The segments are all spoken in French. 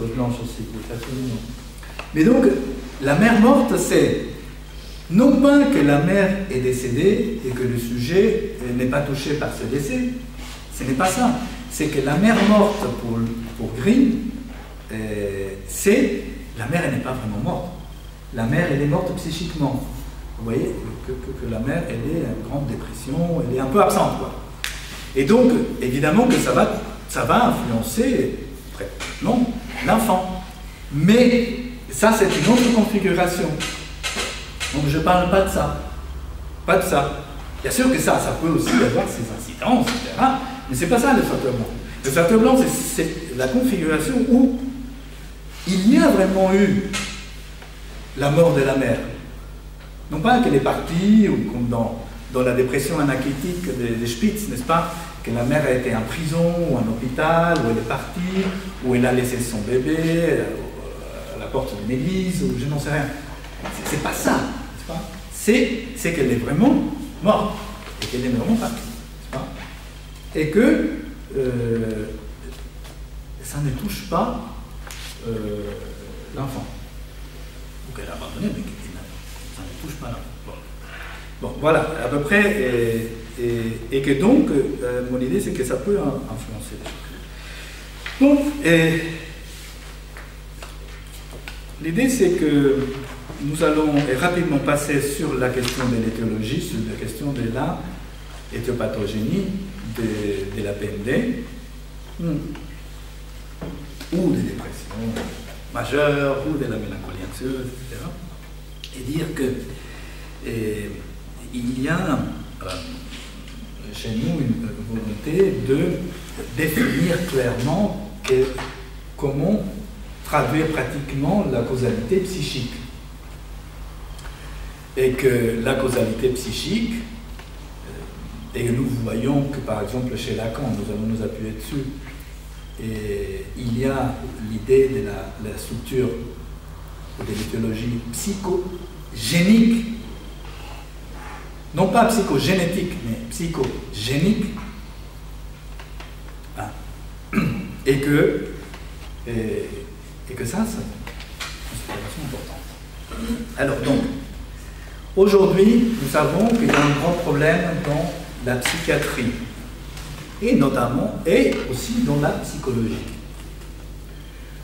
blanche aussi, absolument. Mais donc, la mère morte, c'est non pas que la mère est décédée et que le sujet n'est pas touché par ce décès, ce n'est pas ça. C'est que la mère morte pour Grimm, c'est la mère, elle n'est pas vraiment morte. La mère, elle est morte psychiquement. Vous voyez que la mère, elle est en grande dépression, elle est un peu absente, quoi. Et donc, évidemment que ça va influencer très non l'enfant. Mais ça, c'est une autre configuration. Donc, je ne parle pas de ça. Pas de ça. Bien sûr que ça peut aussi avoir ses incidences, etc. Mais ce n'est pas ça le facteur blanc. Le facteur blanc, c'est la configuration où il y a vraiment eu la mort de la mère. Non pas qu'elle est partie, ou comme dans la dépression anaclitique des Spitz, n'est-ce pas, que la mère a été en prison, ou en hôpital, ou elle est partie, ou elle a laissé son bébé à la porte d'une église, ou je n'en sais rien. C'est pas ça, n'est-ce pas? C'est qu'elle est vraiment morte, et qu'elle est vraiment partie, n'est-ce pas? Et que ça ne touche pas l'enfant. Ou qu'elle a abandonné, mais ça ne touche pas l'enfant. Bon, voilà, à peu près, et que donc, mon idée, c'est que ça peut influencer les choses. Donc, l'idée, c'est que nous allons rapidement passer sur la question de l'étiologie, sur la question de la éthiopathogénie de la PMD, ou des dépressions majeures, ou de la mélancolie anxieuse, etc. Et dire que il y a chez nous une volonté de définir clairement comment traduire pratiquement la causalité psychique. Et que la causalité psychique, et nous voyons que par exemple chez Lacan, nous allons nous appuyer dessus, et il y a l'idée de la structure de l'étiologie psychogénique, non pas psychogénétique, mais psychogénique, et que ça, c'est une considération importante. Alors donc, aujourd'hui, nous savons qu'il y a un grand problème dans la psychiatrie, et notamment, et aussi dans la psychologie.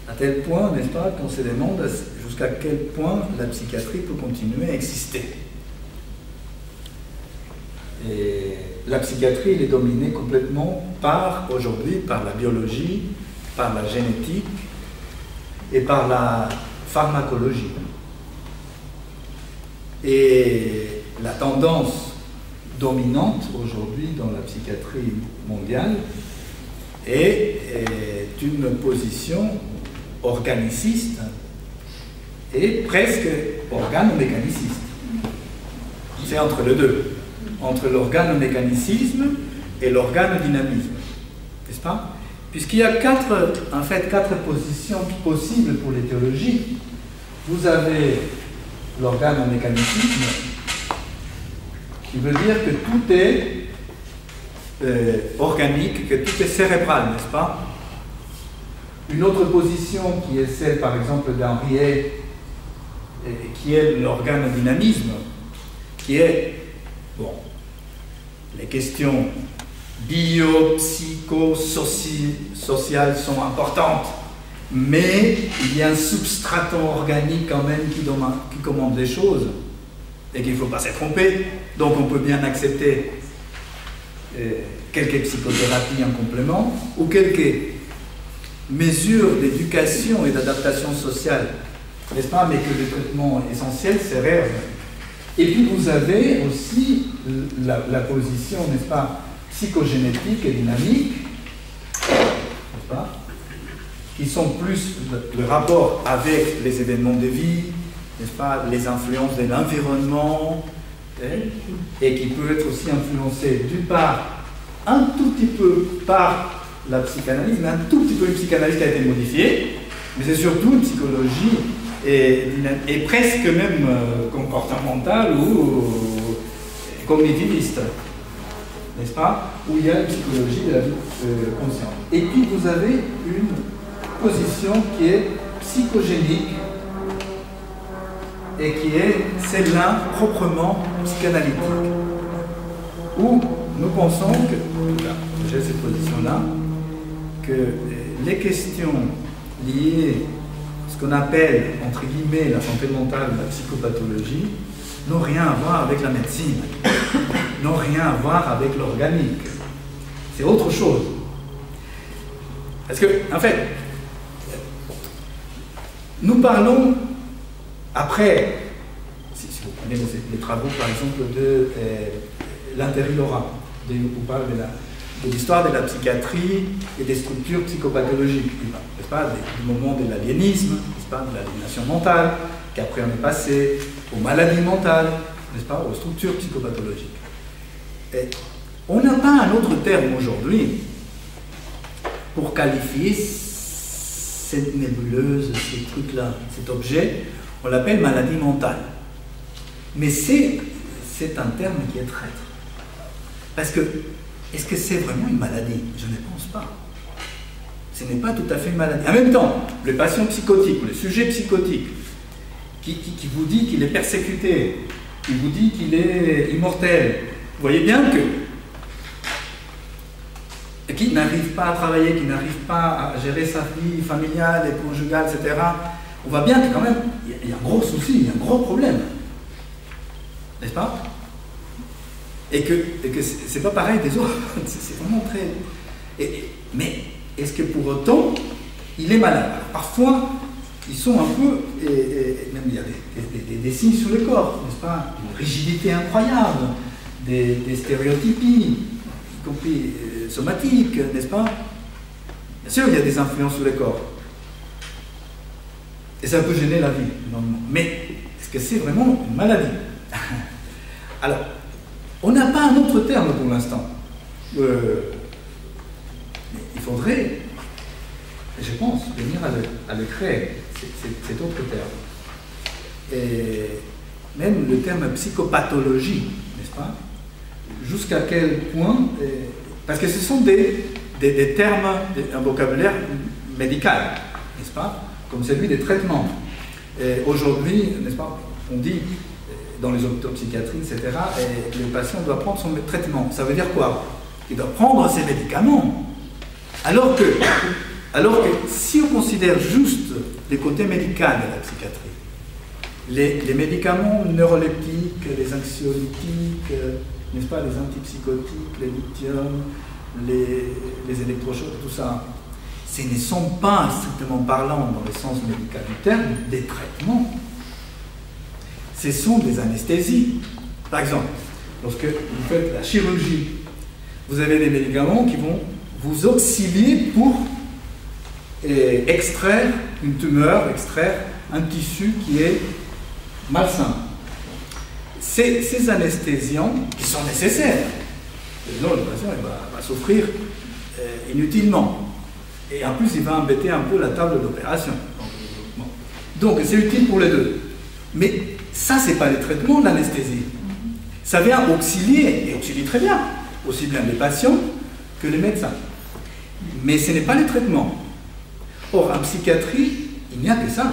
À tel point, n'est-ce pas, qu'on se demande jusqu'à quel point la psychiatrie peut continuer à exister. Et la psychiatrie, elle est dominée complètement aujourd'hui, par la biologie, par la génétique et par la pharmacologie. Et la tendance dominante aujourd'hui dans la psychiatrie mondiale est une position organiciste et presque organomécaniciste. C'est entre les deux, entre l'organomécanicisme et l'organodynamisme, n'est-ce pas? Puisqu'il y a quatre positions possibles pour l'étiologie. Vous avez l'organomécanicisme, qui veut dire que tout est organique, que tout est cérébral, n'est-ce pas? Une autre position qui est celle, par exemple, d'Henriet, qui est l'organodynamisme, qui est, bon, les questions bio-psycho-sociales sont importantes, mais il y a un substratum organique quand même qui commande les choses, et qu'il ne faut pas se tromper. Donc on peut bien accepter quelques psychothérapies en complément, ou quelques mesures d'éducation et d'adaptation sociale, n'est-ce pas, mais que le traitement essentiel, c'est réel. Et puis vous avez aussi la position, n'est-ce pas, psychogénétique et dynamique, n'est-ce pas, qui sont plus le rapport avec les événements de vie, n'est-ce pas, les influences de l'environnement, et qui peut être aussi influencé d'une part un tout petit peu par la psychanalyse, mais un tout petit peu une psychanalyse qui a été modifiée, mais c'est surtout une psychologie et presque même comportementale ou cognitiviste, n'est-ce pas, où il y a une psychologie de la vie consciente. Et puis vous avez une position qui est psychogénique et qui est celle-là proprement psychanalytique, où nous pensons que, j'ai cette position-là, que les questions liées à ce qu'on appelle, entre guillemets, la santé mentale, la psychopathologie, n'ont rien à voir avec la médecine, n'ont rien à voir avec l'organique. C'est autre chose. Parce que, en fait, nous parlons, après, si vous prenez les travaux, par exemple, de l'Interi Laura, où on parle de l'histoire de la psychiatrie et des structures psychopathologiques, n'est-ce pas, du moment de l'aliénisme, n'est-ce pas, de l'aliénation mentale, qu'après on est passé aux maladies mentales, n'est-ce pas, aux structures psychopathologiques. Et on n'a pas un autre terme aujourd'hui pour qualifier cette nébuleuse, ce truc-là, cet objet, on l'appelle maladie mentale. Mais c'est un terme qui est traître. Parce que, est-ce que c'est vraiment une maladie? Je ne pense pas. Ce n'est pas tout à fait une maladie. En même temps, le patient psychotique, le sujet psychotique, qui vous dit qu'il est persécuté, qui vous dit qu'il est immortel, vous voyez bien que qui n'arrive pas à travailler, qui n'arrive pas à gérer sa vie familiale et conjugale, etc., on voit bien que quand même, il y a un gros souci, il y a un gros problème. N'est-ce pas? Et que c'est pas pareil des autres, c'est vraiment très... mais est-ce que pour autant, il est malade? Alors, parfois, ils sont un peu... même il y a des signes sur le corps, n'est-ce pas? Une rigidité incroyable, des stéréotypies, y compris somatiques, n'est-ce pas? Bien sûr, il y a des influences sur le corps. Et ça peut gêner la vie, normalement. Mais est-ce que c'est vraiment une maladie? Alors, on n'a pas un autre terme pour l'instant. Mais il faudrait, je pense, venir à le créer, cet autre terme. Et même le terme psychopathologie, n'est-ce pas? Jusqu'à quel point... parce que ce sont des termes, un vocabulaire médical, n'est-ce pas? Comme celui des traitements. Aujourd'hui, n'est-ce pas, on dit, dans les autopsychiatries, etc., le patient doit prendre son traitement. Ça veut dire quoi? Il doit prendre ses médicaments. Alors que si on considère juste les côtés médicaux de la psychiatrie, les médicaments neuroleptiques, les anxiolytiques, n'est-ce pas, les antipsychotiques, les lithium, les électrochocs, tout ça, ce ne sont pas, strictement parlant, dans le sens médical du terme, des traitements. Ce sont des anesthésies. Par exemple, lorsque vous faites la chirurgie, vous avez des médicaments qui vont vous auxilier pour extraire une tumeur, extraire un tissu qui est malsain. Ces anesthésiants qui sont nécessaires, sinon le patient va souffrir inutilement. Et en plus, il va embêter un peu la table d'opération. Donc, c'est utile pour les deux. Mais ça, ce n'est pas le traitement de l'anesthésie. Ça vient auxilier, et auxilie très bien, aussi bien les patients que les médecins. Mais ce n'est pas le traitement. Or, en psychiatrie, il n'y a que ça.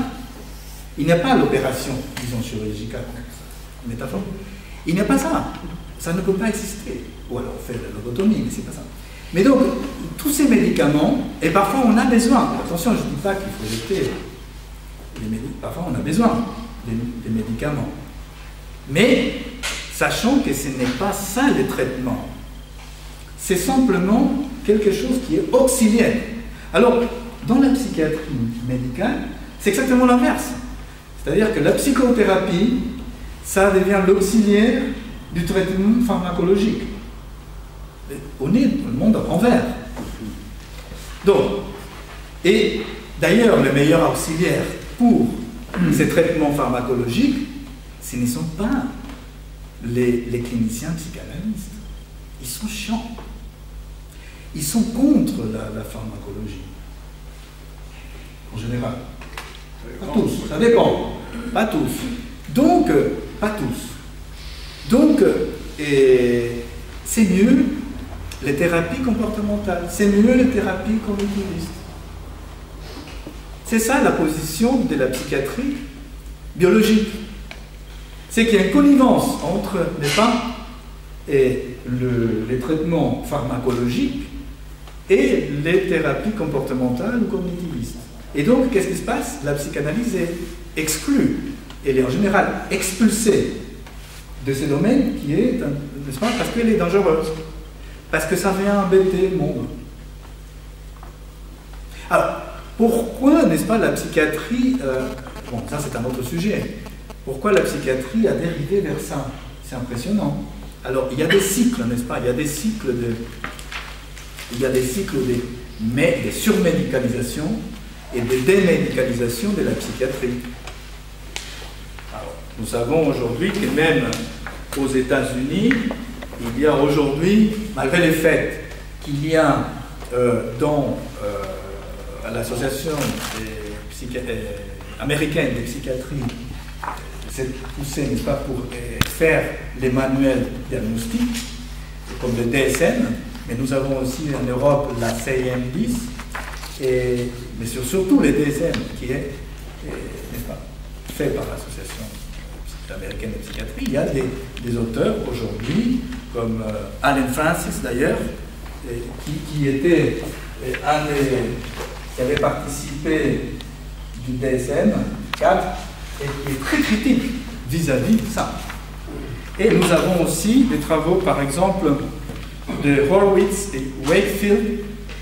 Il n'y a pas l'opération, disons, chirurgicale. Métaphore. Il n'y a pas ça. Ça ne peut pas exister. Ou alors on fait la lobotomie, mais c'est pas ça. Mais donc, tous ces médicaments, et parfois on a besoin, attention, je ne dis pas qu'il faut jeter les médicaments, parfois on a besoin des médicaments. Mais, sachant que ce n'est pas ça le traitement, c'est simplement quelque chose qui est auxiliaire. Alors, dans la psychiatrie médicale, c'est exactement l'inverse. C'est-à-dire que la psychothérapie, ça devient l'auxiliaire du traitement pharmacologique. On est dans le monde à l'envers. Donc, et d'ailleurs, le meilleur auxiliaire pour ces traitements pharmacologiques, ce ne sont pas les cliniciens psychanalystes. Ils sont chiants. Ils sont contre la pharmacologie. En général. Pas tous, ça dépend. Pas tous. Donc, pas tous. Donc, c'est mieux les thérapies comportementales, c'est mieux les thérapies cognitivistes. C'est ça la position de la psychiatrie biologique. C'est qu'il y a une connivence entre, n'est-ce pas, et les traitements pharmacologiques et les thérapies comportementales ou cognitivistes. Et donc, qu'est-ce qui se passe? La psychanalyse est exclue, elle est en général expulsée de ce domaine qui est, n'est-ce pas, parce qu'elle est dangereuse, parce que ça vient embêter le monde. Alors, pourquoi, n'est-ce pas, la psychiatrie, bon, ça c'est un autre sujet, pourquoi la psychiatrie a dérivé vers ça? C'est impressionnant. Alors, il y a des cycles, n'est-ce pas? Il y a des cycles de surmédicalisation et de démédicalisation de la psychiatrie. Alors, nous savons aujourd'hui que même aux États-Unis, il y a aujourd'hui, malgré le fait qu'il y a dans l'association américaine de psychiatrie, c'est poussé, n'est-ce pas, pour faire les manuels diagnostiques, comme le DSM, mais nous avons aussi en Europe la CIM-10, mais surtout le DSM, qui est, n'est-ce pas, fait par l'association américaine de psychiatrie. Il y a des auteurs aujourd'hui, comme Allen Francis d'ailleurs, qui était qui avait participé du DSM-4 et qui est très critique vis-à-vis de ça. Et nous avons aussi des travaux, par exemple, de Horowitz et Wakefield,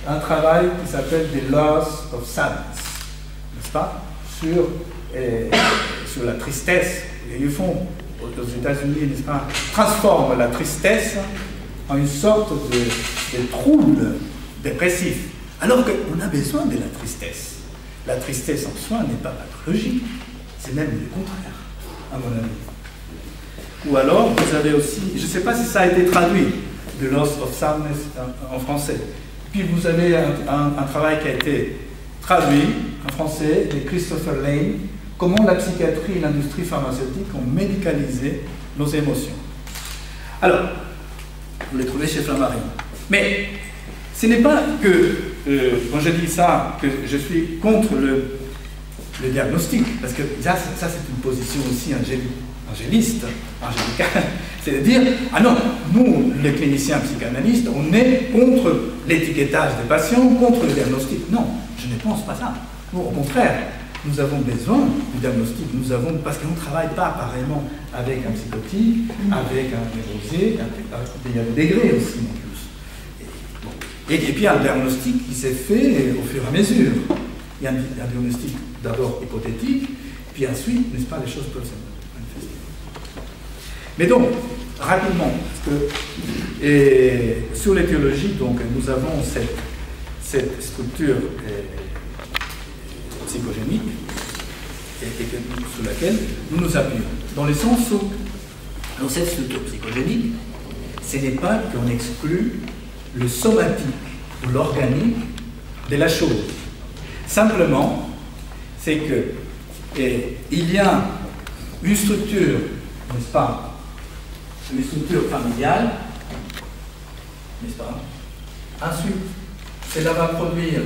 un travail qui s'appelle The Laws of Sadness, n'est-ce pas, sur la tristesse. Et ils font, aux États-Unis, n'est-ce pas, transforment la tristesse en une sorte de trouble dépressif. Alors qu'on a besoin de la tristesse. La tristesse en soi n'est pas pathologique, c'est même le contraire, à mon avis. Ou alors, vous avez aussi, je ne sais pas si ça a été traduit, The Loss of Sadness en français. Puis vous avez un travail qui a été traduit en français de Christopher Lane, comment la psychiatrie et l'industrie pharmaceutique ont médicalisé nos émotions. Alors, vous les trouvez chez Flammarion. Mais ce n'est pas que, quand je dis ça, que je suis contre le diagnostic, parce que ça c'est une position aussi angélicale, c'est de dire, ah non, nous, les cliniciens psychanalystes, on est contre l'étiquetage des patients, contre le diagnostic. Non, je ne pense pas ça. Nous, au contraire, nous avons besoin du diagnostic, parce qu'on ne travaille pas pareillement avec un psychotique, avec un névrosé, il y a des degrés aussi en plus. Et puis un diagnostic qui s'est fait au fur et à mesure. Il y a un diagnostic d'abord hypothétique, puis ensuite, n'est-ce pas, les choses peuvent se manifester. Mais donc, rapidement, parce que sur l'étiologie, donc, nous avons cette structure psychogénique sur laquelle nous nous appuyons. Dans le sens où, dans cette structure psychogénique, ce n'est pas qu'on exclut le somatique ou l'organique de la chose. Simplement, c'est que il y a une structure, n'est-ce pas, une structure familiale, n'est-ce pas? Ensuite, cela va produire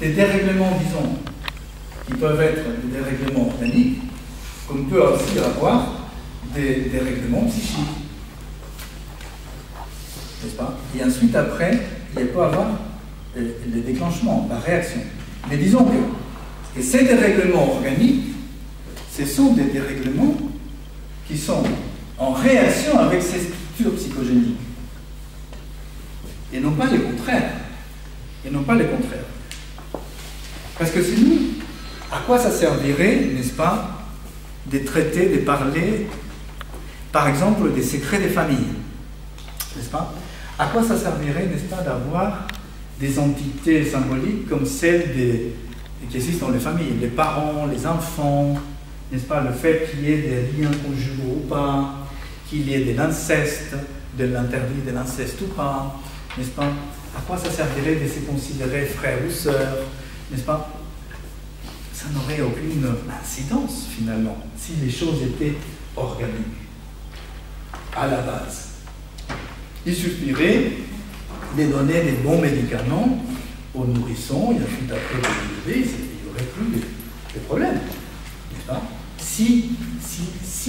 des dérèglements, disons, qui peuvent être des dérèglements organiques, comme peut aussi avoir des dérèglements psychiques. N'est-ce pas? Et ensuite, après, il peut y avoir le déclenchement, la réaction. Mais disons que ces dérèglements organiques, ce sont des dérèglements qui sont en réaction avec ces structures psychogéniques. Et non pas le contraire. Et non pas le contraire. Parce que sinon, à quoi ça servirait, n'est-ce pas, de traiter, de parler, par exemple, des secrets des familles, n'est-ce pas? À quoi ça servirait, n'est-ce pas, d'avoir des entités symboliques comme celles qui existent dans les familles, les parents, les enfants, n'est-ce pas, le fait qu'il y ait des liens conjugaux ou pas, qu'il y ait de l'inceste, de l'interdit de l'inceste ou pas, n'est-ce pas? À quoi ça servirait de se considérer frère ou sœur, n'est-ce pas? Ça n'aurait aucune incidence, finalement, si les choses étaient organiques, à la base. Il suffirait de donner des bons médicaments aux nourrissons, et ensuite après les bébés, c'est aurait plus des problèmes, n'est-ce pas? Si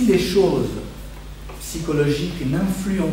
les choses psychologiques n'influencent